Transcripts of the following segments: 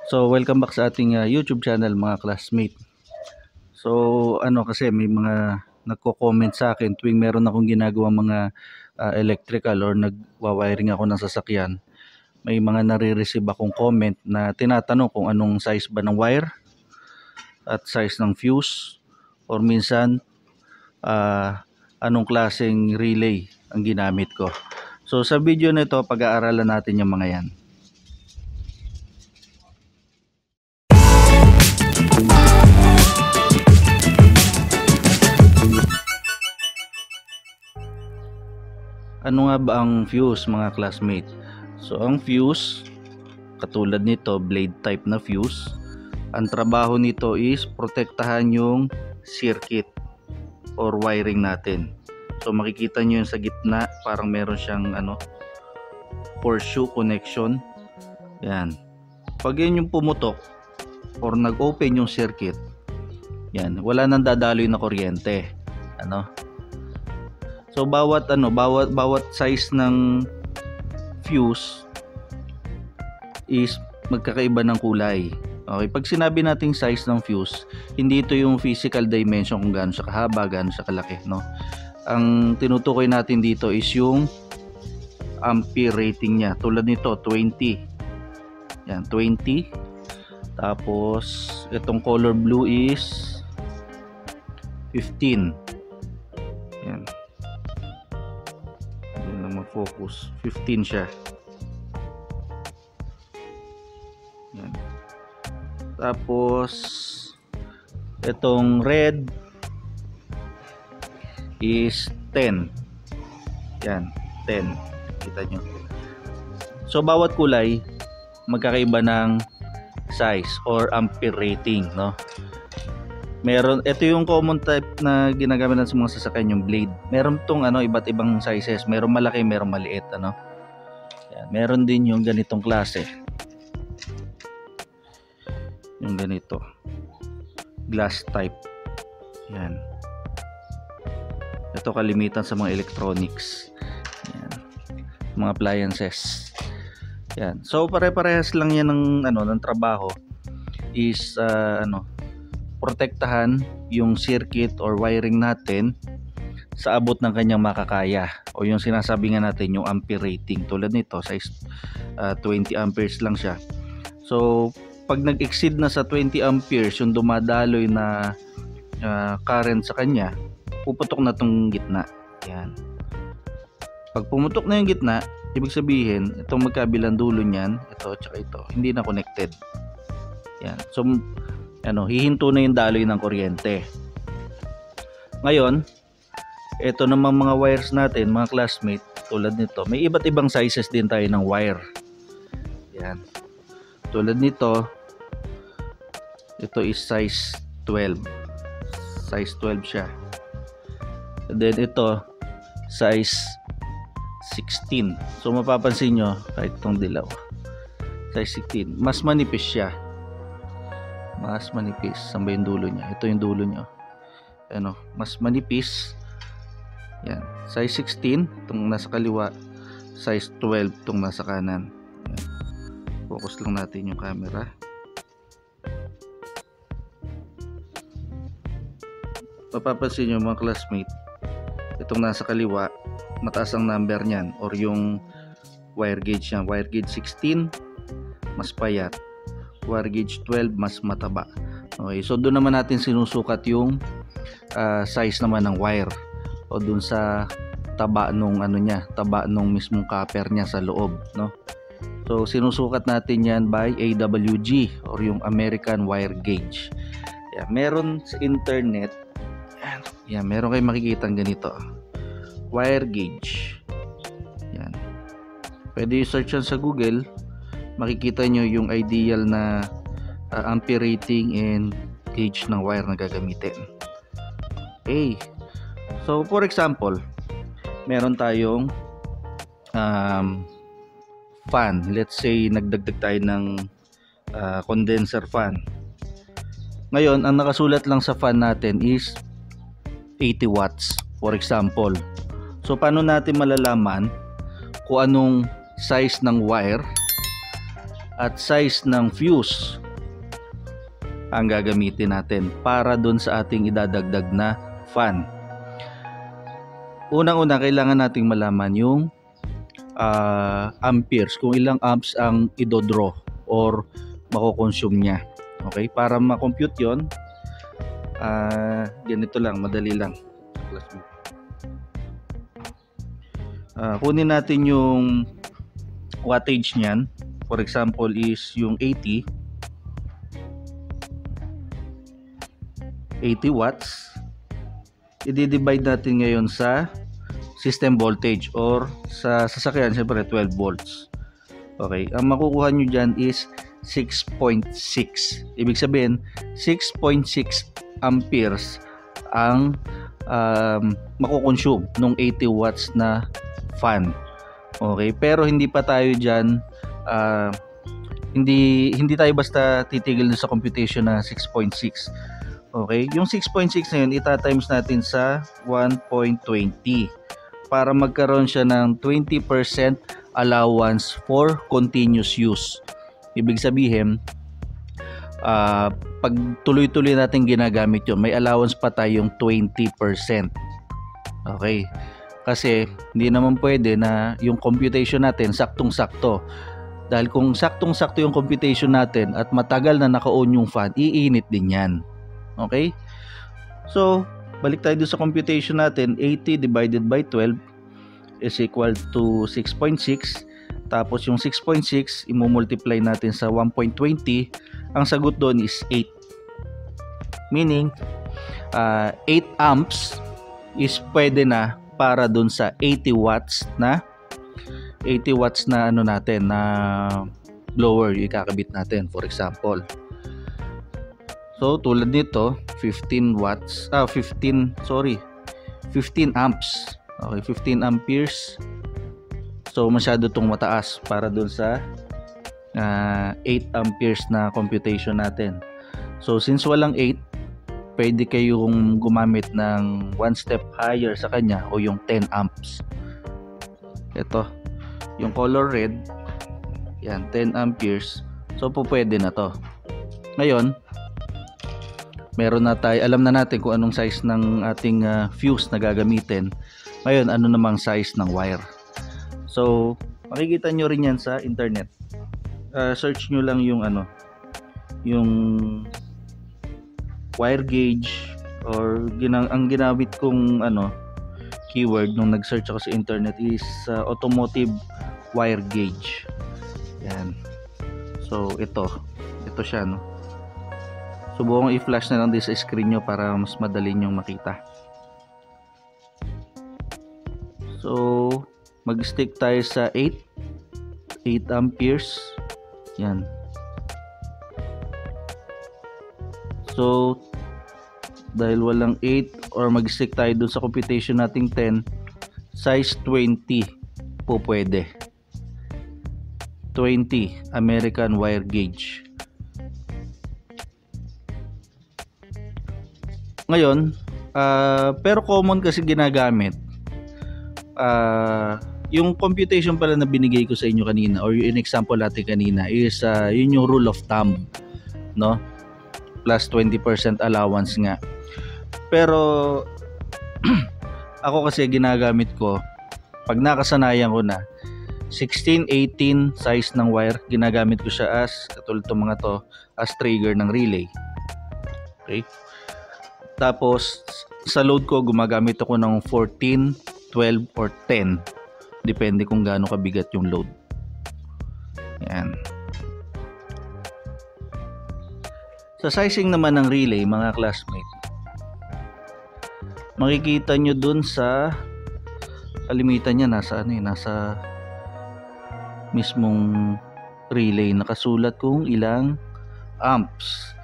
So, welcome back sa ating YouTube channel mga classmate. So, kasi may mga nagko-comment sa akin tuwing meron akong ginagawa mga electrical or nagwa-wiring ako ng sasakyan. May mga nare-receive akong comment na tinatanong kung anong size ba ng wire at size ng fuse or minsan anong klaseng relay ang ginamit ko. So, sa video na ito, pag-aaralan natin yung mga yan. Ano nga ba ang fuse mga classmate? So ang fuse, katulad nito, blade type na fuse, ang trabaho nito is protektahan yung circuit or wiring natin. So makikita nyo yung sa gitna, parang meron siyang horseshoe connection. Yan. Pag yan yung pumutok or nag-open yung circuit, yan, wala nang dadaloy na kuryente. So bawat size ng fuse is magkakaiba ng kulay. Okay, pag sinabi nating size ng fuse, hindi ito yung physical dimension kung gaano siya kahaba, gaano siya kalaki, no? Ang tinutukoy natin dito is yung ampere rating niya. Tulad nito, 20. Yan, 20. Tapos itong color blue is 15. Yan. Focus 15 siya. Yan. Tapos itong red is 10. Yan, 10. Kita nyo. So bawat kulay magkakaiba ng size or ampere rating, no? Meron, ito yung common type na ginagamit sa mga sasakyan, yung blade. Meron tong iba't ibang sizes. Meron malaki, meron maliit, Yan, meron din yung ganitong klase. Yung ganito. Glass type. Yan. Ito kalimitan sa mga electronics. Yan. Mga appliances. Yan. So pare-parehas lang yan ng trabaho is protektahan yung circuit or wiring natin sa abot ng kanyang makakaya o yung sinasabi nga natin yung ampere rating. Tulad nito, size 20 amperes lang siya. So pag nag-exceed na sa 20 amperes yung dumadaloy na current sa kanya, puputok na tong gitna. Yan. Pag pumutok na yung gitna, ibig sabihin itong magkabilang dulo niyan, ito at ito, hindi na connected. Yan. So hihinto na yung daloy ng kuryente. Ngayon, ito namang mga wires natin, mga classmate, tulad nito, may iba't ibang sizes din tayo ng wire. Yan. Tulad nito, ito is size 12. Size 12 siya. And then ito, size 16. So mapapansin nyo, kahit itong dilaw, size 16, mas manipis siya. Mas manipis. Saan ba yung dulo niya? Ito yung dulo niya. Mas manipis. Yan. Size 16 itong nasa kaliwa. Size 12 itong nasa kanan. Yan. Focus lang natin yung camera. Mapapansin nyo mga classmate, itong nasa kaliwa, mataas ang number niyan or yung wire gauge niya. Wire gauge 16, mas payat. Wire gauge 12, mas mataba. Okay, so doon naman natin sinusukat yung size naman ng wire o doon sa taba nung taba nung mismong copper niya sa loob, no? So sinusukat natin yan by AWG or yung American Wire Gauge. Yeah, meron sa internet, meron kayong makikita ganito. Wire gauge. Yan. Pwede i-search yan sa Google. Makikita nyo yung ideal na ampere rating and gauge ng wire na gagamitin. Okay. So for example, meron tayong fan. Let's say nagdagdag tayo ng condenser fan. Ngayon, ang nakasulat lang sa fan natin is 80 watts for example. So paano natin malalaman kung anong size ng wire at size ng fuse ang gagamitin natin para dun sa ating idadagdag na fan. Unang-una, kailangan nating malaman yung amperes, kung ilang amps ang idodraw or mako-consume niya. Okay, para ma-compute yon, ganito lang, madali lang. Kunin natin yung wattage niyan. For example is yung 80 watts. I-divide natin ngayon sa system voltage or sa sasakyan, siyempre 12 volts. Okay, ang makukuha nyo dyan is 6.6. Ibig sabihin 6.6 amperes ang makukonsume nung 80 watts na fan. Okay, pero hindi pa tayo dyan, hindi tayo basta titigil sa computation na 6.6. Okay, yung 6.6 na yun ita-times natin sa 1.20 para magkaroon siya ng 20% allowance for continuous use. Ibig sabihin, pag tuloy-tuloy natin ginagamit yun, may allowance pa tayong 20%. Okay, kasi hindi naman pwede na yung computation natin saktong-sakto. Dahil kung saktong-sakto yung computation natin at matagal na naka-on yung fan, iinit din yan. Okay? So, balik tayo doon sa computation natin. 80 divided by 12 is equal to 6.6. Tapos yung 6.6, i-multiply natin sa 1.20. Ang sagot doon is 8. Meaning, 8 amps is pwede na para doon sa 80 watts na ano natin, na blower yung ikakabit natin, for example. So tulad nito 15 amps. Okay, 15 amperes. So masyado tong mataas para dun sa 8 amperes na computation natin. So since walang 8, pwede kayong gumamit ng one step higher sa kanya o yung 10 amps. Ito, yung color red, yan, 10 amperes. So pwede na to. Ngayon, meron na tayo, alam na natin kung anong size ng ating fuse na gagamitin. Ngayon, ano namang size ng wire. So, makikita nyo rin yan sa internet. Search nyo lang yung yung wire gauge, or ang ginamit kong keyword nung nag-search ako sa internet is automotive wire gauge. Yan. So, ito siya, no. Subukan i-flash na lang din sa screen nyo para mas madali nyong makita. So, mag-stick tayo sa 8 amperes. Yan. So, dahil walang 8, or mag-stick tayo dun sa computation nating 10, size 20 po pwede. 20 American wire gauge. Ngayon, pero common kasi ginagamit, yung computation pala na binigay ko sa inyo kanina, or yung example natin kanina is yun yung rule of thumb, no? Plus 20% allowance nga. Pero ako kasi ginagamit ko, pag nakasanayan ko na 16, 18 size ng wire, ginagamit ko siya as, katulad itong mga to, as trigger ng relay. Okay? Tapos sa load ko gumagamit ako ng 14, 12 or 10. Depende kung gaano kabigat yung load. Yan. Sa sizing naman ng relay, mga classmates, makikita nyo dun sa kalimitan niya, nasa mismong relay nakasulat kung ilang amps.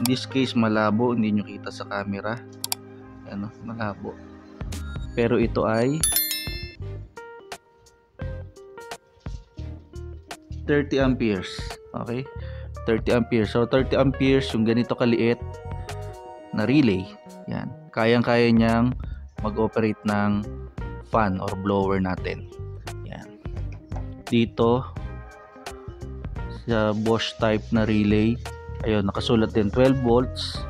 In this case malabo, hindi nyo kita sa camera, malabo, pero ito ay 30 amperes. Okay, 30 amperes. So 30 amperes yung ganito kaliit na relay, yan, kayang-kaya niyang mag-operate ng fan or blower natin. Yan. Dito sa Bosch type na relay. Ayun, nakasulat din 12 volts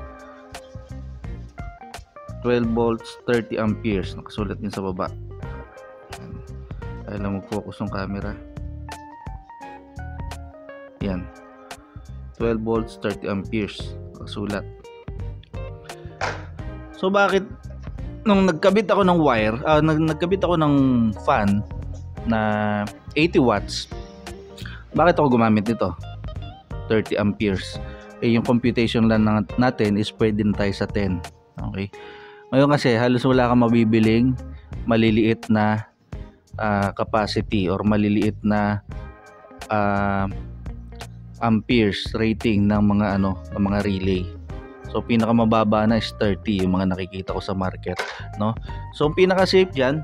30 amperes, nakasulat din sa baba. Ay lang mag-focus ng camera. Yan, 12 volts 30 amperes nakasulat. So bakit nung nagkabit ako ng wire, nagkabit ako ng fan na 80 watts, bakit ako gumamit nito 30 amperes? Yung computation lang natin is pwede na tayo sa 10. Okay, ngayon kasi halos wala kang mabibiling maliliit na capacity or maliliit na amperes rating ng mga relay. So pinakamababa na is 30 yung mga nakikita ko sa market, no? So ang pinaka safe diyan,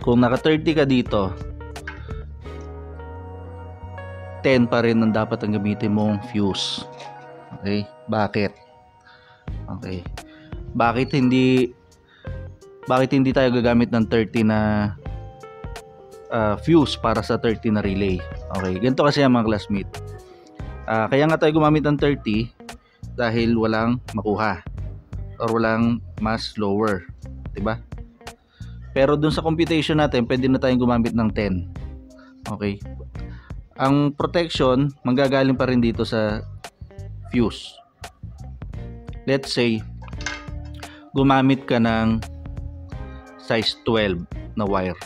kung naka 30 ka dito, 10 pa rin ang dapat ang gamitin mong fuse. Okay? Bakit? Okay. Bakit hindi tayo gagamit ng 30 na fuse para sa 30 na relay? Okay, ganito kasi ang mga classmate. Kaya nga tayo gumamit ng 30 dahil walang makuha or walang mas lower, 'di ba? Pero dun sa computation natin, pwede na tayong gumamit ng 10. Okay? Ang protection manggagaling pa rin dito sa fuse. Let's say gumamit ka ng size 12 na wire.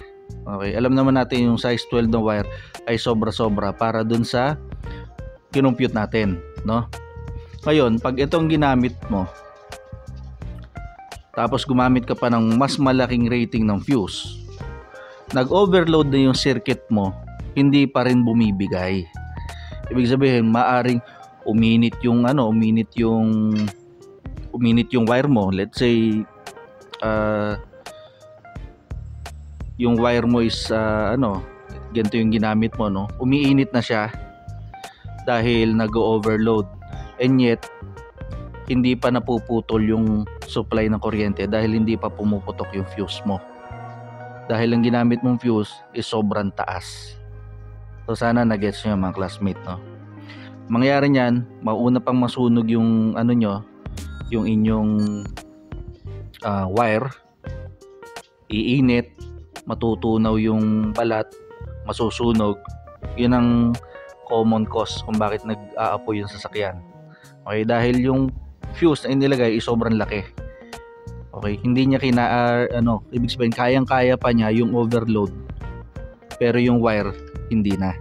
Okay, alam naman natin yung size 12 na wire ay sobra-sobra para dun sa kinompute natin, no? Ngayon, pag itong ginamit mo, tapos gumamit ka pa ng mas malaking rating ng fuse, nag-overload na yung circuit mo, hindi pa rin bumibigay. Ibig sabihin, maaring uminit yung wire mo. Let's say yung wire mo is ganito yung ginamit mo, no? Umiinit na siya dahil nag-overload, and yet hindi pa napuputol yung supply ng kuryente dahil hindi pa pumuputok yung fuse mo, dahil ang ginamit mong fuse is sobrang taas. So sana na-gets nyo mga classmate, no? Mangyayari niyan, mauna pang masunog yung yung inyong wire, iinit, matutunaw yung balat, masusunog. Yun ang common cause kung bakit nag-aapoy yung sasakyan. Okay, dahil yung fuse na inilagay is sobrang laki. Okay, hindi niya ibig sabihin kayang-kaya pa niya yung overload, pero yung wire hindi na.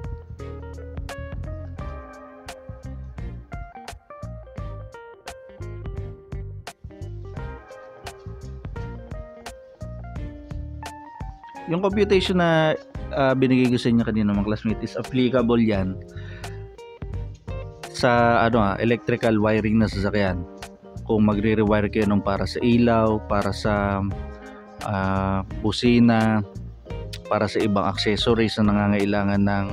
Yung computation na binigay ko sa inyo kanina mga classmate is applicable yan sa electrical wiring na sasakyan. Kung magre-rewire kayo nung para sa ilaw, para sa busina, para sa ibang accessories na nangangailangan ng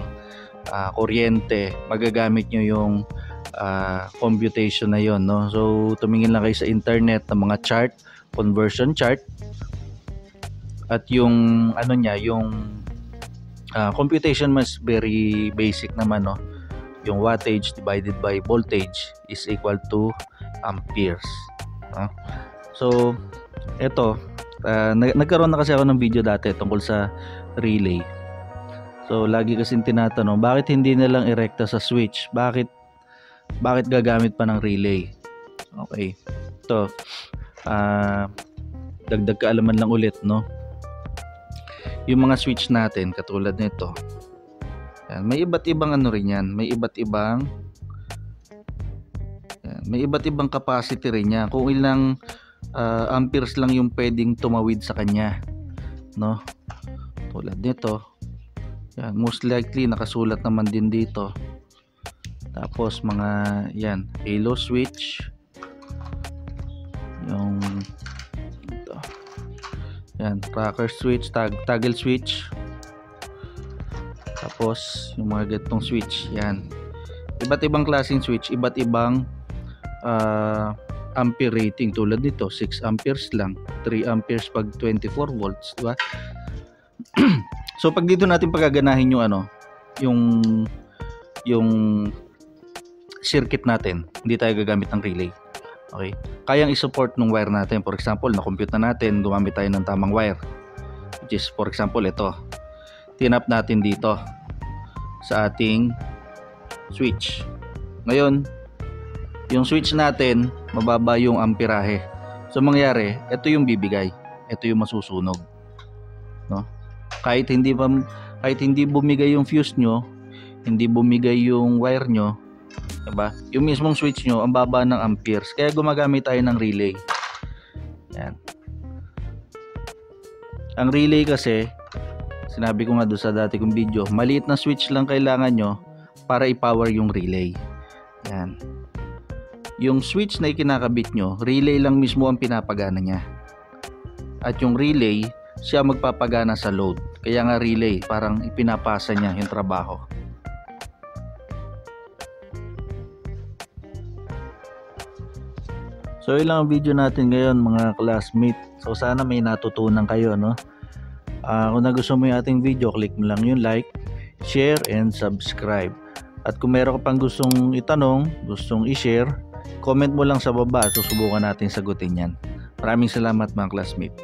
kuryente, magagamit nyo yung computation na yon, no? So tumingin lang kayo sa internet ng mga chart, conversion chart, at yung yung computation mas very basic naman, no? Yung wattage divided by voltage is equal to amperes, no? So eto, nagkaroon na kasi ako ng video dati tungkol sa relay. So lagi kasing tinatanong, bakit hindi na lang irekta sa switch? Bakit gagamit pa ng relay? Okay, ito dagdag kaalaman lang ulit, no? Yung mga switch natin katulad nito, yan, may iba't ibang rin yan, may iba't ibang capacity rin yan, kung ilang amperes lang yung pwedeng tumawid sa kanya, no? Tulad nito, yan, most likely nakasulat naman din dito. Tapos mga yan, halo switch, yung ito, yan, tracker switch, toggle switch, tapos yung mga ganitong switch, yan, iba't ibang klaseng switch, iba't ibang ampere rating. Tulad nito 6 amperes lang, 3 amperes pag 24 volts, diba? So pag dito natin pagaganahin yung yung circuit natin. Hindi tayo gagamit ng relay. Okay? Kayang i-support ng wire natin. For example, na-compute na natin, gumamit tayo ng tamang wire. Which is, for example, ito. Tinap natin dito sa ating switch. Ngayon, yung switch natin, mababa yung amperahe. So, mangyari, ito yung bibigay. Ito yung masusunog. No? Kahit hindi bumigay yung fuse nyo, hindi bumigay yung wire nyo, diba? Yung mismong switch nyo, ang baba ng amperes. Kaya gumagamit tayo ng relay. Yan. Ang relay kasi, sinabi ko nga doon sa dati kong video, maliit na switch lang kailangan nyo para i-power yung relay. Yan. Yung switch na ikinakabit nyo, relay lang mismo ang pinapagana niya. At yung relay, siya magpapagana sa load. Kaya nga relay, parang ipinapasa niya yung trabaho. So yun lang ang video natin ngayon mga classmate. So sana may natutunan kayo, no? Kung nagustuhan mo yung ating video, click mo lang yung like, share, and subscribe. At kung meron ka pang gustong itanong, gustong i-share, comment mo lang sa baba at susubukan natin sagutin yan. Maraming salamat mga classmate.